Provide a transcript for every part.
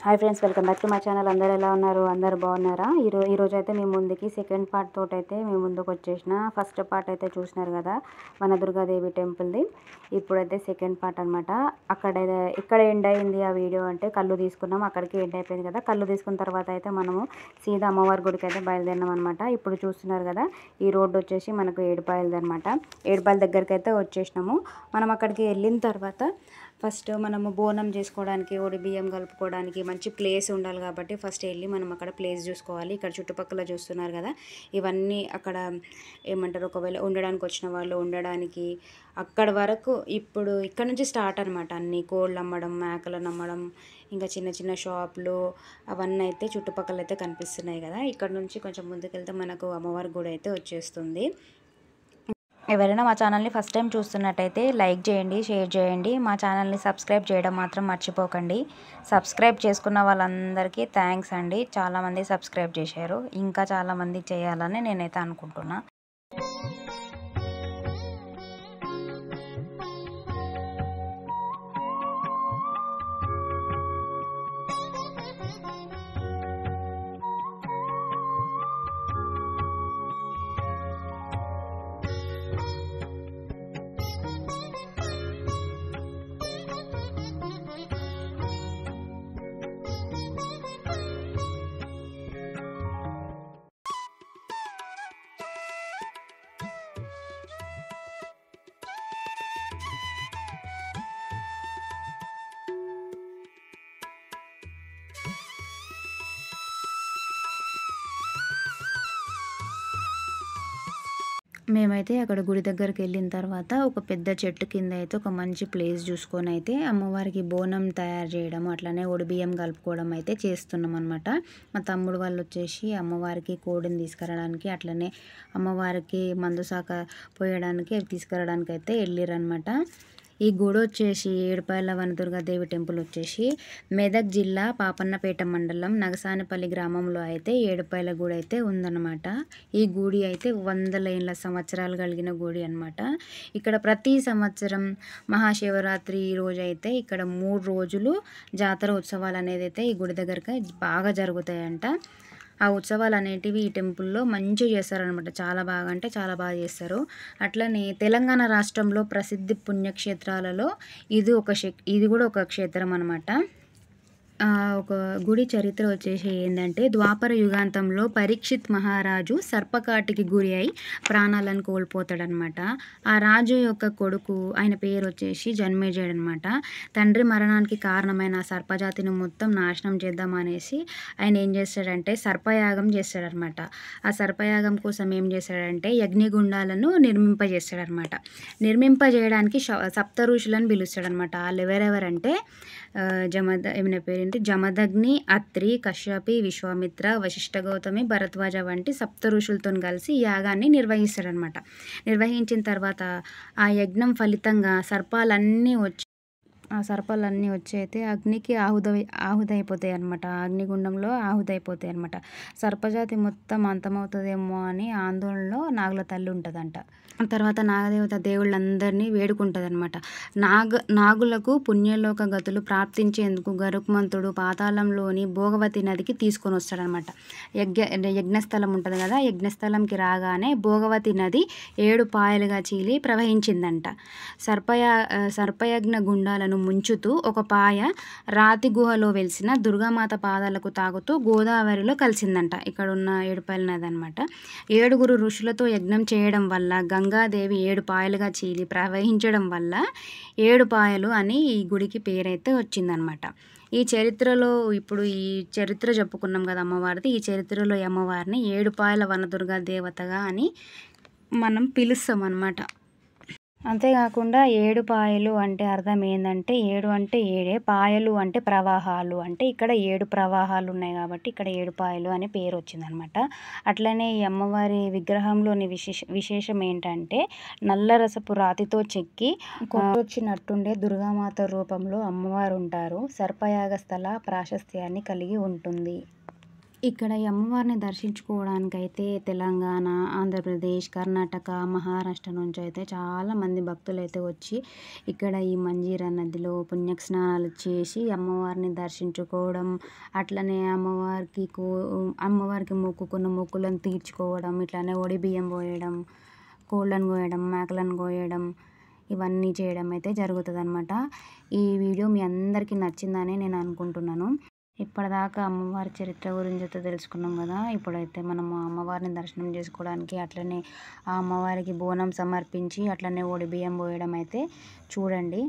Hi friends, welcome back to my channel. అందరూ ఎలా ఉన్నారు? అందరూ బాగున్నారా? ఈరోజు అయితే మేము ముందుకి సెకండ్ పార్ట్ తోటి అయితే మేము ముందుకు వచ్చేసిన. ఫస్ట్ పార్ట్ అయితే చూసినారు కదా, వనదుర్గాదేవి టెంపుల్ది. ఇప్పుడైతే సెకండ్ పార్ట్ అనమాట. ఎక్కడ ఎండ్ అయింది ఆ వీడియో అంటే కళ్ళు తీసుకున్నాం, అక్కడికి ఎండ్ అయిపోయింది కదా. కళ్ళు తీసుకున్న తర్వాత అయితే మనము సీదా అమ్మవారి గుడికి అయితే బయలుదేరినాం అనమాట. ఇప్పుడు చూస్తున్నారు కదా, ఈ రోడ్డు వచ్చేసి మనకు ఏడుపాయలది అనమాట. ఏడుపాయల దగ్గరికి అయితే వచ్చేసినాము. మనం అక్కడికి వెళ్ళిన తర్వాత ఫస్ట్ మనము బోనం చేసుకోవడానికి, ఒడి బియ్యం కలుపుకోవడానికి మంచి ప్లేస్ ఉండాలి కాబట్టి ఫస్ట్ వెళ్ళి మనం అక్కడ ప్లేస్ చూసుకోవాలి. ఇక్కడ చుట్టుపక్కల చూస్తున్నారు కదా, ఇవన్నీ అక్కడ ఏమంటారు, ఒకవేళ ఉండడానికి వచ్చిన వాళ్ళు ఉండడానికి అక్కడ వరకు. ఇప్పుడు ఇక్కడ నుంచి స్టార్ట్ అనమాట. అన్ని కోళ్ళు అమ్మడం, మేకలను అమ్మడం, ఇంకా చిన్న చిన్న షాపులు అవన్నీ అయితే చుట్టుపక్కల అయితే కనిపిస్తున్నాయి కదా. ఇక్కడ నుంచి కొంచెం ముందుకెళ్తే మనకు అమ్మవారి గుడి అయితే వచ్చేస్తుంది. ఎవరైనా మా ఛానల్ని ఫస్ట్ టైం చూస్తున్నట్టయితే లైక్ చేయండి, షేర్ చేయండి. మా ఛానల్ని సబ్స్క్రైబ్ చేయడం మాత్రం మర్చిపోకండి. సబ్స్క్రైబ్ చేసుకున్న వాళ్ళందరికీ థ్యాంక్స్ అండి. చాలామంది సబ్స్క్రైబ్ చేశారు, ఇంకా చాలామంది చేయాలని నేనైతే అనుకుంటున్నా. మేమైతే అక్కడ గుడి దగ్గరికి వెళ్ళిన తర్వాత ఒక పెద్ద చెట్టు కింద అయితే ఒక మంచి ప్లేస్ చూసుకొని అయితే అమ్మవారికి బోనం తయారు చేయడం, అట్లనే ఒడిబియ్యం కలుపుకోవడం అయితే చేస్తున్నాం అనమాట. మా తమ్ముడు వాళ్ళు వచ్చేసి అమ్మవారికి కోడిని తీసుకురావడానికి, అట్లనే అమ్మవారికి మందు శాఖ పోయడానికి తీసుకురావడానికి అయితే వెళ్ళారనమాట. ఈ గుడి వచ్చేసి ఏడుపాయల వనదుర్గాదేవి టెంపుల్ వచ్చేసి మెదక్ జిల్లా పాపన్నపేట మండలం నగసానిపల్లి గ్రామంలో అయితే ఏడుపాయల గుడి అయితే ఉందన్నమాట. ఈ గుడి అయితే 100 ఏళ్ళ సంవత్సరాలు కలిగిన గుడి అనమాట. ఇక్కడ ప్రతి సంవత్సరం మహాశివరాత్రి రోజు అయితే ఇక్కడ 3 రోజులు జాతర ఉత్సవాలు అనేది అయితే ఈ గుడి దగ్గరకి బాగా జరుగుతాయంట. ఆ ఉత్సవాలు అనేటివి ఈ టెంపుల్లో మంచిగా చేస్తారనమాట. చాలా బాగా అంటే చాలా బాగా చేస్తారు. అట్లనే తెలంగాణ రాష్ట్రంలో ప్రసిద్ధి పుణ్యక్షేత్రాలలో ఇది కూడా ఒక క్షేత్రం అనమాట. ఒక గుడి చరిత్ర వచ్చేసి ఏంటంటే, ద్వాపర యుగాంతంలో పరీక్షిత్ మహారాజు సర్పకాటికి గురి అయి ప్రాణాలను కోల్పోతాడనమాట. ఆ రాజు యొక్క కొడుకు, ఆయన పేరు వచ్చేసి జన్మేజయుడు అనమాట. తండ్రి మరణానికి కారణమైన ఆ సర్పజాతిని మొత్తం నాశనం చేద్దామనేసి ఆయన ఏం చేస్తాడంటే సర్పయాగం చేస్తాడనమాట. ఆ సర్పయాగం కోసం ఏం చేస్తాడంటే యజ్ఞగుండాలను నిర్మింపజేస్తాడనమాట. నిర్మింపజేయడానికి సప్త ఋషులను పిలుస్తాడనమాట. వాళ్ళు ఎవరెవరంటే ఏమైనా పేరేంటి, జమదగ్ని, అత్రి, కశ్యపి, విశ్వామిత్ర, వశిష్ఠ, గౌతమి, భరద్వాజ వంటి సప్త ఋషులతో కలిసి ఈ యాగాన్ని నిర్వహిస్తాడనమాట. నిర్వహించిన తర్వాత ఆ యజ్ఞం ఫలితంగా ఆ సర్పాలన్నీ వచ్చి అయితే అగ్నికి ఆహుదైపోతాయి అనమాట. అగ్నిగుండంలో ఆహుదైపోతాయి అనమాట. సర్పజాతి మొత్తం అంతమవుతుందేమో అని ఆందోళనలో నాగుల తల్లి ఉంటుందంట. తర్వాత నాగదేవత దేవుళ్ళందరినీ వేడుకుంటుంది అనమాట. నాగులకు పుణ్యలోక గతులు ప్రాప్తించేందుకు గరుత్మంతుడు పాతాళంలోని భోగవతి నదికి తీసుకొని వస్తాడనమాట. యజ్ఞస్థలం ఉంటుంది కదా, యజ్ఞస్థలంకి రాగానే భోగవతి నది 7 పాయలుగా చీలి ప్రవహించిందంట. సర్పయజ్ఞ గుండాలను ముంచుతూ ఒక పాయ రాతి గుహలో వెలిసిన దుర్గామాత పాదాలకు తాగుతూ గోదావరిలో కలిసిందంట. ఇక్కడ ఉన్న ఏడుపాయల నది అనమాట. 7 ఋషులతో యజ్ఞం చేయడం వల్ల గంగాదేవి 7 పాయలుగా చీలి ప్రవహించడం వల్ల 7 పాయలు అని ఈ గుడికి పేరైతే వచ్చిందనమాట. ఈ చరిత్రలో ఇప్పుడు ఈ చరిత్ర చెప్పుకున్నాం కదా అమ్మవారిది. ఈ చరిత్రలో ఈ అమ్మవారిని ఏడుపాయల వనదుర్గా దేవతగా అని మనం పిలుస్తాం అనమాట. అంతేకాకుండా 7 పాయలు అంటే అర్థం ఏంటంటే, 7 అంటే 7, పాయలు అంటే ప్రవాహాలు, అంటే ఇక్కడ 7 ప్రవాహాలు ఉన్నాయి కాబట్టి ఇక్కడ 7 పాయలు అనే పేరు వచ్చిందనమాట. అట్లనే ఈ అమ్మవారి విగ్రహంలోని విశేషం ఏంటంటే, నల్లరసపు రాతితో చెక్కి కొట్టొచ్చినట్టుండే దుర్గామాత రూపంలో అమ్మవారు ఉంటారు. సర్పయాగ స్థల ప్రాశస్త్యాన్ని కలిగి ఉంటుంది. ఇక్కడ ఈ అమ్మవారిని దర్శించుకోవడానికైతే తెలంగాణ, ఆంధ్రప్రదేశ్, కర్ణాటక, మహారాష్ట్ర నుంచి అయితే చాలామంది భక్తులైతే వచ్చి ఇక్కడ ఈ మంజీరా నదిలో పుణ్యస్నానాలు చేసి అమ్మవారిని దర్శించుకోవడం, అట్లనే అమ్మవారికి మొక్కుకున్న మొక్కులను తీర్చుకోవడం, ఇట్లానే ఒడి బియ్యం పోయడం, కోళ్ళను కోయడం, మేకలను కోయడం ఇవన్నీ చేయడం అయితే జరుగుతుందనమాట. ఈ వీడియో మీ అందరికీ నచ్చిందని నేను అనుకుంటున్నాను. ఇప్పటిదాకా అమ్మవారి చరిత్ర గురించి అయితే తెలుసుకున్నాం కదా. ఇప్పుడైతే మనము అమ్మవారిని దర్శనం చేసుకోవడానికి అట్లనే ఆ అమ్మవారికి బోనం సమర్పించి అట్లనే ఒడి బియ్యం పోయడం అయితే చూడండి.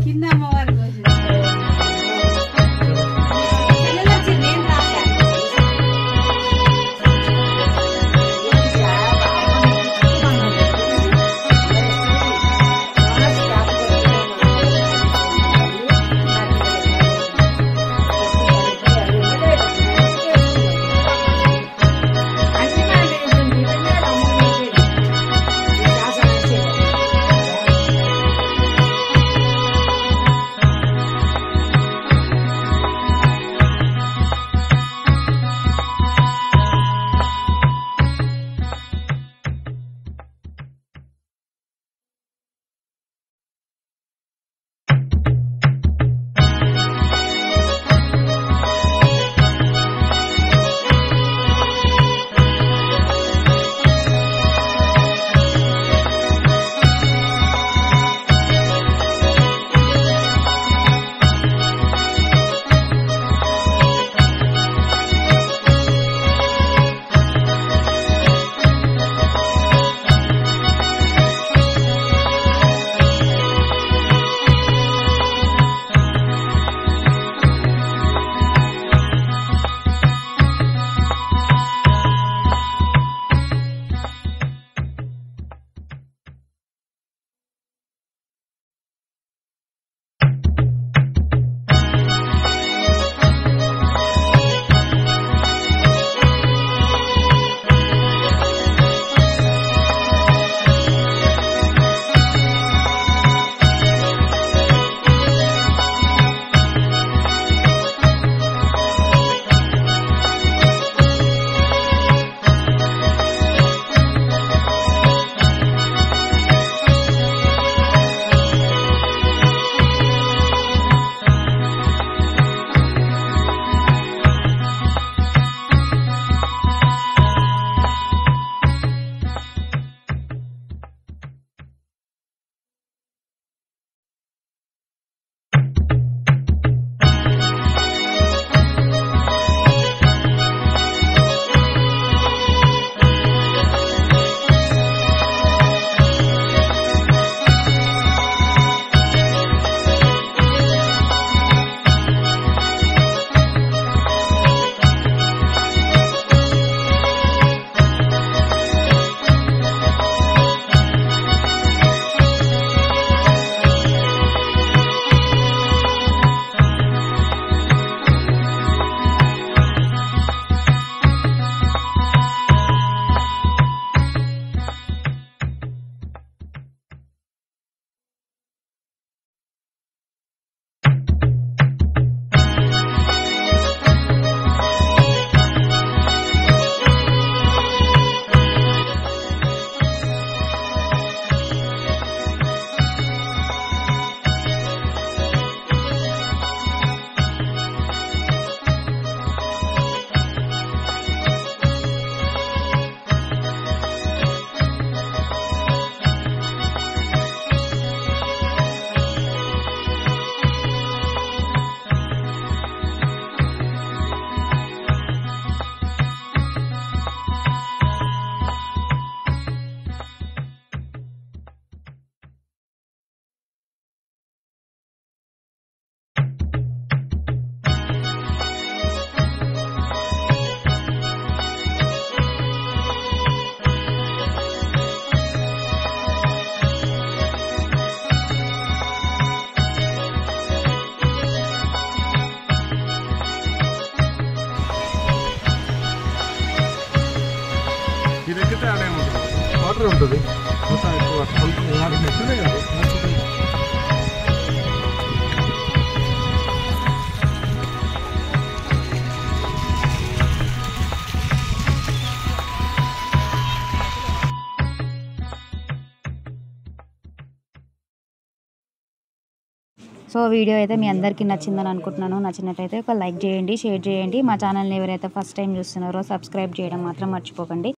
కింద అమ్మవారి వాటర్ ఉంటుంది మొత్తం ఎక్కువ నెట్లున్నాయి కదా. సో వీడియో అయితే మీ అందరికీ నచ్చిందని అనుకుంటున్నాను. నచ్చినట్లయితే ఒక లైక్ చేయండి, షేర్ చేయండి. మా ఛానల్ని ఎవరైతే ఫస్ట్ టైం చూస్తున్నారో సబ్స్క్రైబ్ చేయడం మాత్రం మర్చిపోకండి.